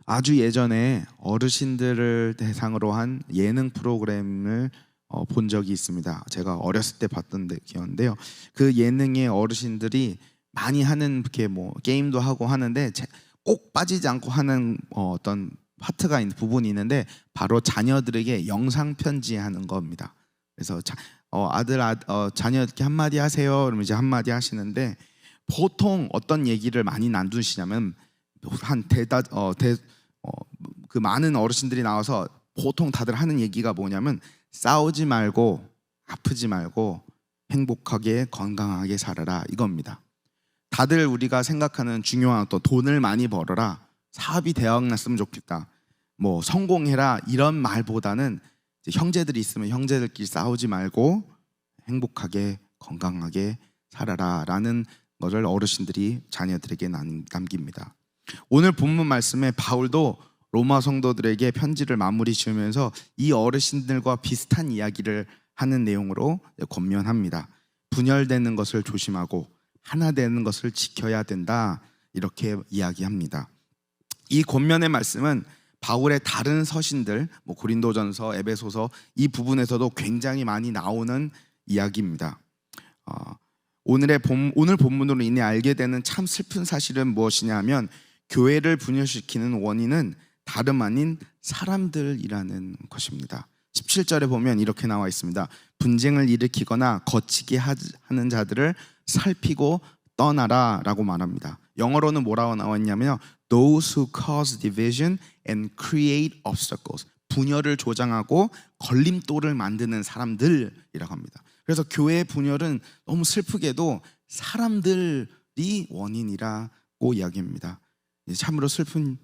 아주 예전에 어르신들을 대상으로 한 예능 프로그램을 본 적이 있습니다. 제가 어렸을 때 봤던 기억인데요. 그 예능의 어르신들이 많이 하는 이렇게 뭐 게임도 하고 하는데 꼭 빠지지 않고 하는 어떤 파트가 있는 부분이 있는데 바로 자녀들에게 영상 편지하는 겁니다. 그래서 자녀 이렇게 한마디 하세요. 그러면 이제 한마디 하시는데 보통 어떤 얘기를 많이 나누시냐면 그 많은 어르신들이 나와서 보통 다들 하는 얘기가 뭐냐면 싸우지 말고 아프지 말고 행복하게 건강하게 살아라 이겁니다. 다들 우리가 생각하는 중요한 또 돈을 많이 벌어라, 사업이 대박 났으면 좋겠다, 뭐 성공해라 이런 말보다는 형제들이 있으면 형제들끼리 싸우지 말고 행복하게 건강하게 살아라 라는 것을 어르신들이 자녀들에게 남깁니다. 오늘 본문 말씀에 바울도 로마 성도들에게 편지를 마무리 지으면서 이 어르신들과 비슷한 이야기를 하는 내용으로 권면합니다. 분열되는 것을 조심하고 하나 되는 것을 지켜야 된다 이렇게 이야기합니다. 이 권면의 말씀은 바울의 다른 서신들, 고린도전서, 에베소서 이 부분에서도 굉장히 많이 나오는 이야기입니다. 오늘 본문으로 인해 알게 되는 참 슬픈 사실은 무엇이냐면 교회를 분열시키는 원인은 다름 아닌 사람들이라는 것입니다. 17절에 보면 이렇게 나와 있습니다. 분쟁을 일으키거나 거치게 하는 자들을 살피고 떠나라 라고 말합니다. 영어로는 뭐라고 나와 있냐면 Those who cause division and create obstacles, 분열을 조장하고 걸림돌을 만드는 사람들이라고 합니다. 그래서 교회의 분열은 너무 슬프게도 사람들이 원인이라고 이야기합니다. 참으로 슬픈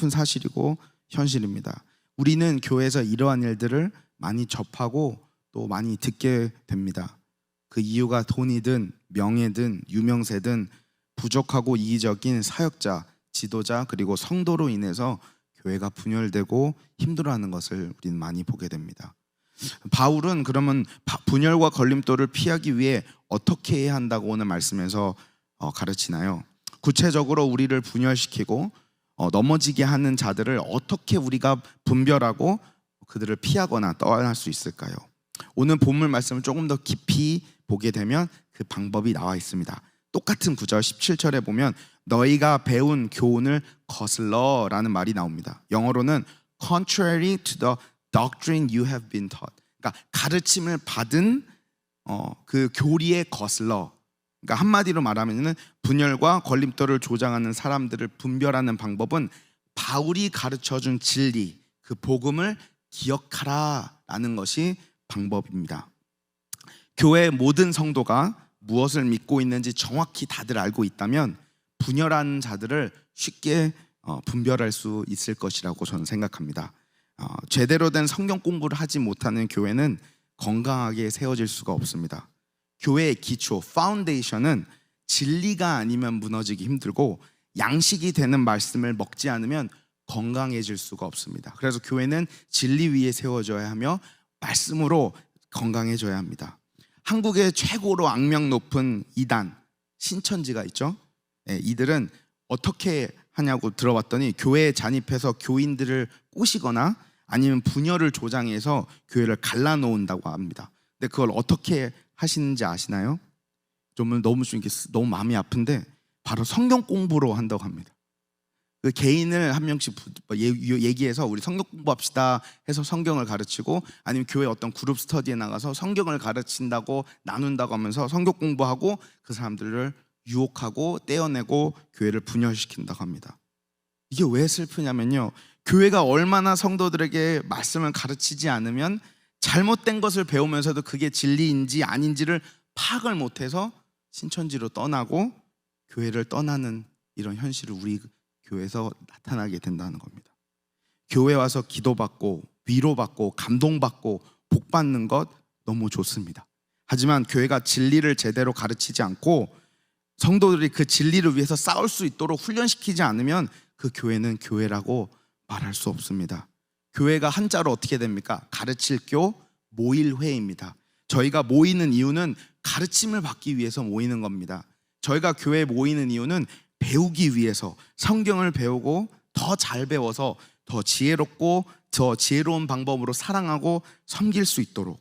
사실이고 현실입니다. 우리는 교회에서 이러한 일들을 많이 접하고 또 많이 듣게 됩니다. 그 이유가 돈이든 명예든 유명세든 부족하고 이기적인 사역자, 지도자 그리고 성도로 인해서 교회가 분열되고 힘들어하는 것을 우리는 많이 보게 됩니다. 바울은 그러면 분열과 걸림돌을 피하기 위해 어떻게 해야 한다고 오늘 말씀에서 가르치나요? 구체적으로 우리를 분열시키고 넘어지게 하는 자들을 어떻게 우리가 분별하고 그들을 피하거나 떠날 수 있을까요? 오늘 본문 말씀을 조금 더 깊이 보게 되면 그 방법이 나와 있습니다. 똑같은 구절 17절에 보면 너희가 배운 교훈을 거슬러 라는 말이 나옵니다. 영어로는 contrary to the doctrine you have been taught, 그러니까 가르침을 받은 그 교리에 거슬러. 그러니까 한마디로 말하면 분열과 걸림돌을 조장하는 사람들을 분별하는 방법은 바울이 가르쳐준 진리, 그 복음을 기억하라 라는 것이 방법입니다. 교회의 모든 성도가 무엇을 믿고 있는지 정확히 다들 알고 있다면 분열하는 자들을 쉽게 분별할 수 있을 것이라고 저는 생각합니다. 제대로 된 성경 공부를 하지 못하는 교회는 건강하게 세워질 수가 없습니다. 교회의 기초, 파운데이션은 진리가 아니면 무너지기 힘들고 양식이 되는 말씀을 먹지 않으면 건강해질 수가 없습니다. 그래서 교회는 진리 위에 세워져야 하며 말씀으로 건강해져야 합니다. 한국의 최고로 악명 높은 이단, 신천지가 있죠. 이들은 어떻게 하냐고 들어봤더니 교회에 잔입해서 교인들을 꼬시거나 아니면 분열을 조장해서 교회를 갈라놓는다고 합니다. 근데 그걸 어떻게 하시는지 아시나요? 너무 마음이 아픈데 바로 성경 공부로 한다고 합니다. 그 개인을 한 명씩 얘기해서 우리 성경 공부합시다 해서 성경을 가르치고, 아니면 교회 어떤 그룹 스터디에 나가서 성경을 가르친다고 나눈다고 하면서 성경 공부하고 그 사람들을 유혹하고 떼어내고 교회를 분열시킨다고 합니다. 이게 왜 슬프냐면요, 교회가 얼마나 성도들에게 말씀을 가르치지 않으면 잘못된 것을 배우면서도 그게 진리인지 아닌지를 파악을 못해서 신천지로 떠나고 교회를 떠나는 이런 현실을 우리 교회에서 나타나게 된다는 겁니다. 교회 와서 기도받고 위로받고 감동받고 복받는 것 너무 좋습니다. 하지만 교회가 진리를 제대로 가르치지 않고 성도들이 그 진리를 위해서 싸울 수 있도록 훈련시키지 않으면 그 교회는 교회라고 말할 수 없습니다. 교회가 한자로 어떻게 됩니까? 가르칠 교 모일회입니다. 저희가 모이는 이유는 가르침을 받기 위해서 모이는 겁니다. 저희가 교회에 모이는 이유는 배우기 위해서, 성경을 배우고 더 잘 배워서 더 지혜롭고 더 지혜로운 방법으로 사랑하고 섬길 수 있도록.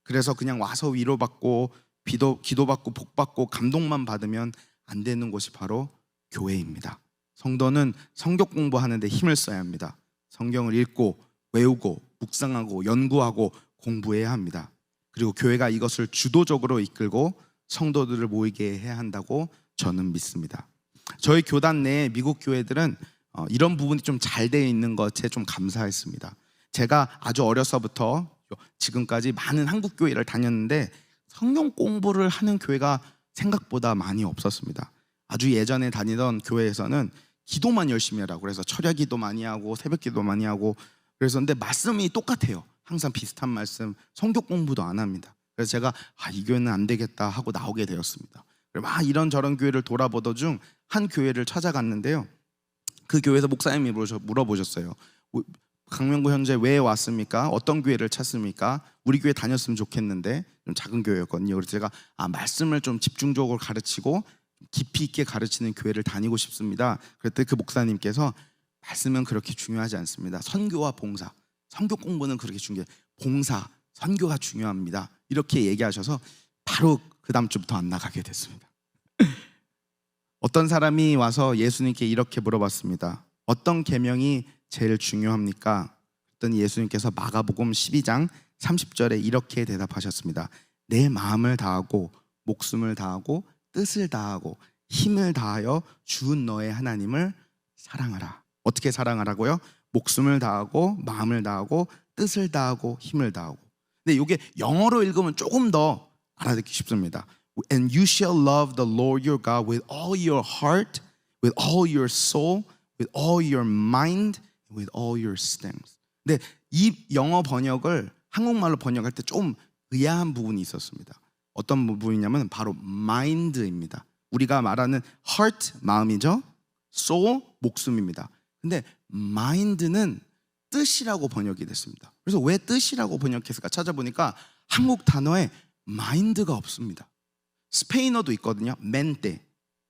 그래서 그냥 와서 위로받고 기도받고 복받고 감동만 받으면 안 되는 곳이 바로 교회입니다. 성도는 성경 공부하는 데 힘을 써야 합니다. 성경을 읽고 외우고 묵상하고 연구하고 공부해야 합니다. 그리고 교회가 이것을 주도적으로 이끌고 성도들을 모이게 해야 한다고 저는 믿습니다. 저희 교단 내에 미국 교회들은 이런 부분이 좀 잘 되어 있는 것에 좀 감사했습니다. 제가 아주 어려서부터 지금까지 많은 한국 교회를 다녔는데 성경 공부를 하는 교회가 생각보다 많이 없었습니다. 아주 예전에 다니던 교회에서는 기도만 열심히 하라고 그래서 철야 기도 많이 하고 새벽 기도 많이 하고 그래서 근데 말씀이 똑같아요. 항상 비슷한 말씀, 성경 공부도 안 합니다. 그래서 제가 이 교회는 안 되겠다 하고 나오게 되었습니다. 막 이런저런 교회를 돌아보던 중 한 교회를 찾아갔는데요. 그 교회에서 목사님이 물어보셨어요. 강명구 현재 왜 왔습니까? 어떤 교회를 찾습니까? 우리 교회 다녔으면 좋겠는데. 좀 작은 교회였거든요. 그래서 제가 말씀을 좀 집중적으로 가르치고 깊이 있게 가르치는 교회를 다니고 싶습니다. 그랬더니 그 목사님께서 말씀은 그렇게 중요하지 않습니다. 선교와 봉사, 성경 공부는 그렇게 중요해요. 봉사, 선교가 중요합니다. 이렇게 얘기하셔서 바로 그 다음 주부터 안 나가게 됐습니다. 어떤 사람이 와서 예수님께 이렇게 물어봤습니다. 어떤 계명이 제일 중요합니까? 그랬더니 예수님께서 마가복음 12장 30절에 이렇게 대답하셨습니다. 내 마음을 다하고 목숨을 다하고 뜻을 다하고 힘을 다하여 주 너의 하나님을 사랑하라. 어떻게 사랑하라고요? 목숨을 다하고 마음을 다하고 뜻을 다하고 힘을 다하고. 근데 이게 영어로 읽으면 조금 더 알아듣기 쉽습니다. And you shall love the Lord your God with all your heart, with all your soul, with all your mind, with all your strength. 근데 이 영어 번역을 한국말로 번역할 때 좀 의아한 부분이 있었습니다. 어떤 부분이냐면 바로 mind입니다. 우리가 말하는 heart, 마음이죠. soul, 목숨입니다. 근데 mind는 뜻이라고 번역이 됐습니다. 그래서 왜 뜻이라고 번역했을까 찾아보니까 한국 단어에 mind가 없습니다. 스페인어도 있거든요. 멘테.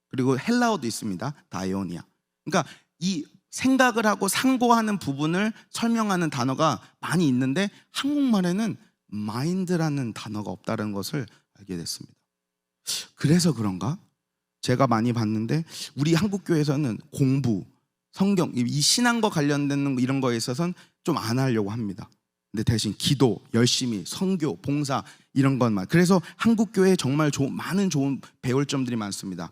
그리고 헬라어도 있습니다. 다이오니아. 그러니까 이 생각을 하고 상고하는 부분을 설명하는 단어가 많이 있는데 한국말에는 mind라는 단어가 없다는 것을 알게 됐습니다. 그래서 그런가? 제가 많이 봤는데 우리 한국교회에서는 공부, 성경, 이 신앙과 관련된 이런 거에 있어서는 좀 안 하려고 합니다. 근데 대신 기도, 열심히, 선교, 봉사 이런 것만. 그래서 한국교회에 정말 많은 좋은 배울 점들이 많습니다.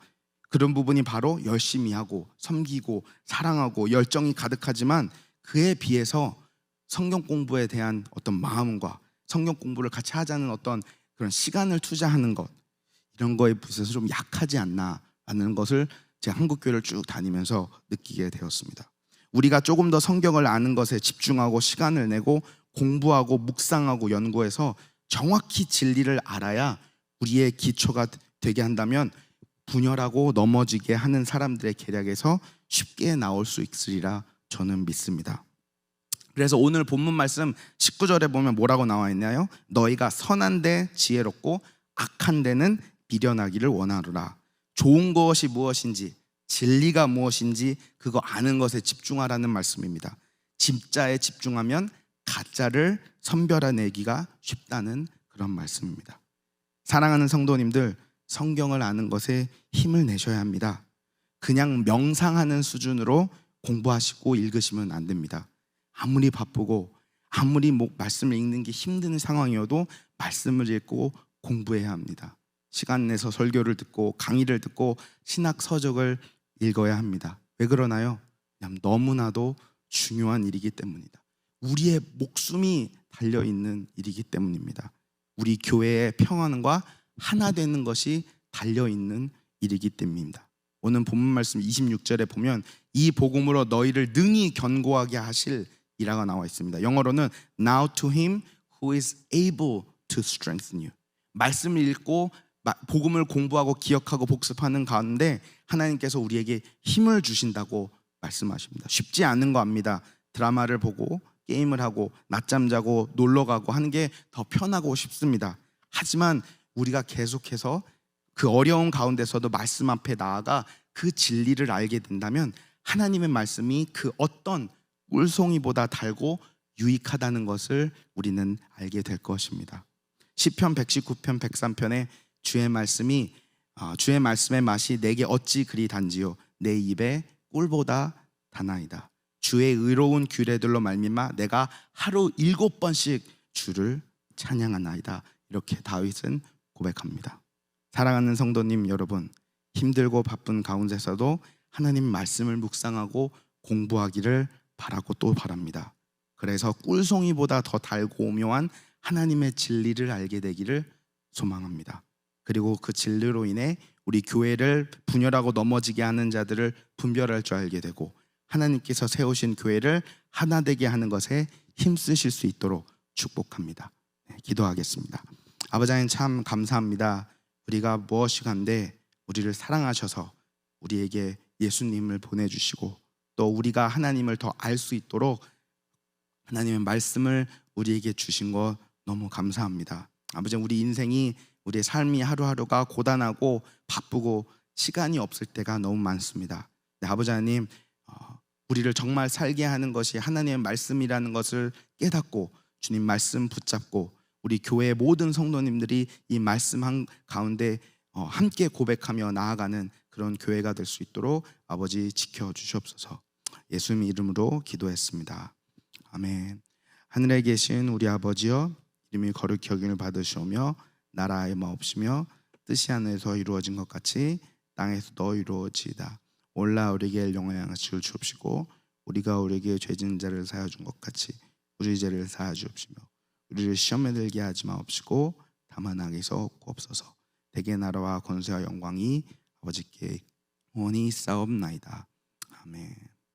그런 부분이 바로 열심히 하고 섬기고 사랑하고 열정이 가득하지만 그에 비해서 성경 공부에 대한 어떤 마음과 성경 공부를 같이 하자는 어떤 그런 시간을 투자하는 것, 이런 거에 비해서 좀 약하지 않나 하는 것을 제가 한국교회를 쭉 다니면서 느끼게 되었습니다. 우리가 조금 더 성경을 아는 것에 집중하고 시간을 내고 공부하고 묵상하고 연구해서 정확히 진리를 알아야 우리의 기초가 되게 한다면 분열하고 넘어지게 하는 사람들의 계략에서 쉽게 나올 수 있으리라 저는 믿습니다. 그래서 오늘 본문 말씀 19절에 보면 뭐라고 나와 있나요? 너희가 선한 데 지혜롭고 악한 데는 미련하기를 원하노라. 좋은 것이 무엇인지 진리가 무엇인지 그거 아는 것에 집중하라는 말씀입니다. 진짜에 집중하면 가짜를 선별해내기가 쉽다는 그런 말씀입니다. 사랑하는 성도님들, 성경을 아는 것에 힘을 내셔야 합니다. 그냥 명상하는 수준으로 공부하시고 읽으시면 안 됩니다. 아무리 바쁘고 아무리 말씀을 읽는 게 힘든 상황이어도 말씀을 읽고 공부해야 합니다. 시간 내서 설교를 듣고 강의를 듣고 신학 서적을 읽어야 합니다. 왜 그러나요? 그냥 너무나도 중요한 일이기 때문이다. 우리의 목숨이 달려있는 일이기 때문입니다. 우리 교회의 평안과 하나 되는 것이 달려있는 일이기 때문입니다. 오늘 본문 말씀 26절에 보면 이 복음으로 너희를 능히 견고하게 하실 이라고 나와 있습니다. 영어로는 Now to him who is able to strengthen you. 말씀을 읽고 복음을 공부하고 기억하고 복습하는 가운데 하나님께서 우리에게 힘을 주신다고 말씀하십니다. 쉽지 않은 거 압니다. 드라마를 보고 게임을 하고 낮잠 자고 놀러 가고 하는 게 더 편하고 쉽습니다. 하지만 우리가 계속해서 그 어려운 가운데서도 말씀 앞에 나아가 그 진리를 알게 된다면 하나님의 말씀이 그 어떤 꿀송이보다 달고 유익하다는 것을 우리는 알게 될 것입니다. 시편 119편 103편에 주의 말씀의 맛이 내게 어찌 그리 단지요 내 입에 꿀보다 다나이다. 주의 의로운 규례들로 말미암아 내가 하루 7번씩 주를 찬양하나이다. 이렇게 다윗은 고백합니다. 사랑하는 성도님 여러분, 힘들고 바쁜 가운데서도 하나님 말씀을 묵상하고 공부하기를 바라고 또 바랍니다. 그래서 꿀송이보다 더 달고 오묘한 하나님의 진리를 알게 되기를 소망합니다. 그리고 그 진리로 인해 우리 교회를 분열하고 넘어지게 하는 자들을 분별할 줄 알게 되고 하나님께서 세우신 교회를 하나 되게 하는 것에 힘쓰실 수 있도록 축복합니다. 기도하겠습니다. 아버지 하나님 참 감사합니다. 우리가 무엇이간데 우리를 사랑하셔서 우리에게 예수님을 보내주시고 또 우리가 하나님을 더 알 수 있도록 하나님의 말씀을 우리에게 주신 것 너무 감사합니다. 아버지 우리 인생이 우리의 삶이 하루하루가 고단하고 바쁘고 시간이 없을 때가 너무 많습니다. 네, 아버지 하나님 우리를 정말 살게 하는 것이 하나님의 말씀이라는 것을 깨닫고 주님 말씀 붙잡고 우리 교회의 모든 성도님들이 이 말씀 가운데 함께 고백하며 나아가는 그런 교회가 될 수 있도록 아버지 지켜주시옵소서. 예수님 이름으로 기도했습니다. 아멘. 하늘에 계신 우리 아버지여 이름이 거룩히 여김을 받으시오며 나라의 마옵시며 뜻이 하늘에서 이루어진 것 같이 땅에서도 이루어지이다. 올라 우리에게 영원한 양식을 주옵시고 우리가 우리에게 죄진 자를 사하여 준 것 같이 우리 죄를 사하여 주옵시며 우리를 시험에 들게 하지 마옵시고 다만 악에서 구옵소서. 대개 나라와 권세와 영광이 아버지께 영원히 싸움나이다. 아멘.